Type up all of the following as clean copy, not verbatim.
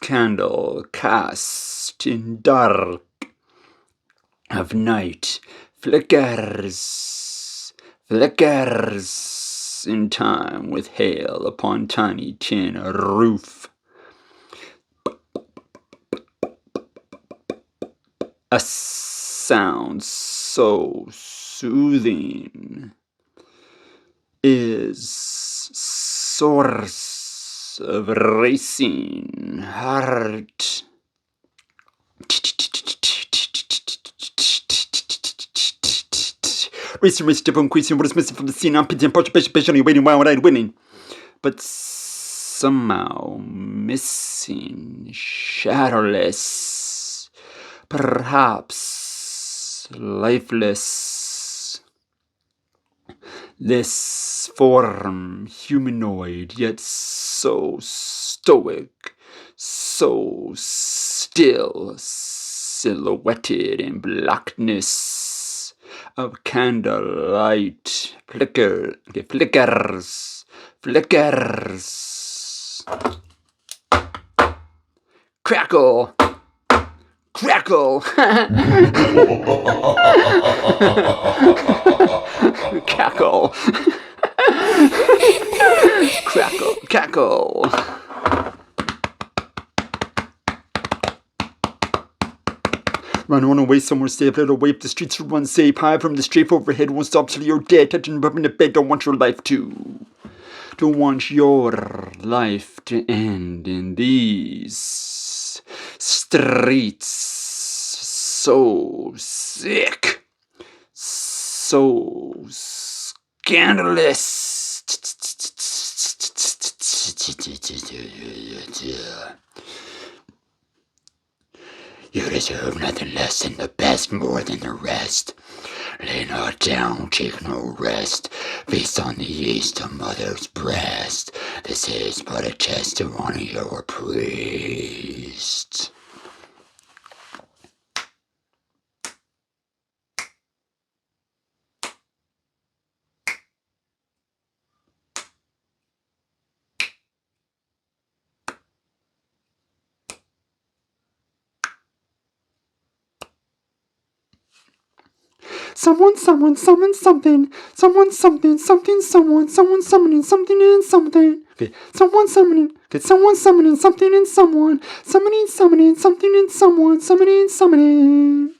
Candle cast in dark of night, flickers in time with hail upon tiny tin roof. A sound so soothing is source of racing heart. Racing, race, dip, increasing what is missing from the scene. I'm pitying, patiently waiting while I'm winning. But somehow missing, shadowless, perhaps lifeless. This form humanoid, yet so stoic, so still, silhouetted in blackness of candlelight, flickers. Crackle. Crackle. Cackle. Cackle. Run away somewhere safe, little waif. The streets will run safe. High from the strafe overhead, won't stop till you're dead. Touching above in the bed, don't want your life to. Don't want your life to end in these streets. So sick. So scandalous. You deserve nothing less than the best, more than the rest. Lay not down, take no rest. Feast on the yeast of mother's breast. This is but a test to honor your priest. Someone summon something. Someone something, someone summoning something in something. Okay, someone summoning something in someone. Summoning something in someone. Summoning.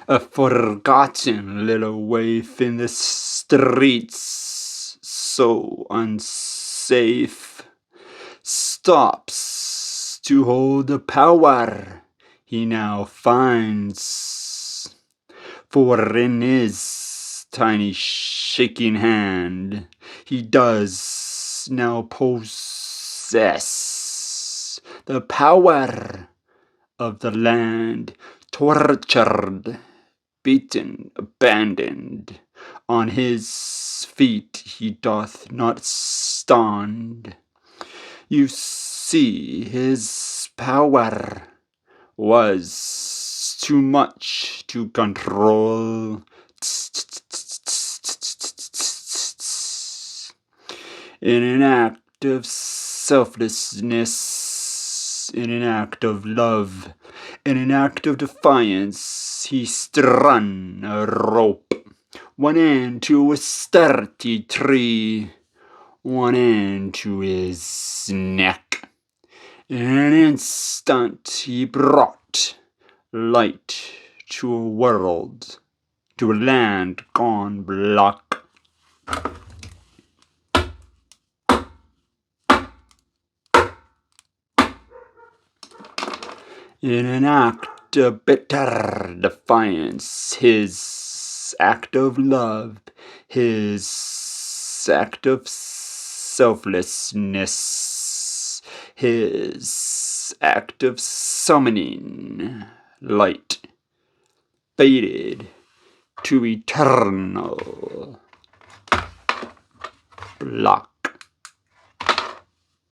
A forgotten little waif in the streets, so unsafe, stops to hold the power he now finds. For in his tiny shaking hand, he does now possess the power of the land, tortured, beaten, abandoned. On his feet he doth not stand. You see, his power was too much to control. In an act of selflessness, in an act of love, in an act of defiance, he strung a rope, one end to a sturdy tree, one end to his neck. In an instant he brought light to a world, to a land gone black. In an act of bitter defiance, his act of love, his act of selflessness, his act of summoning light faded to eternal block.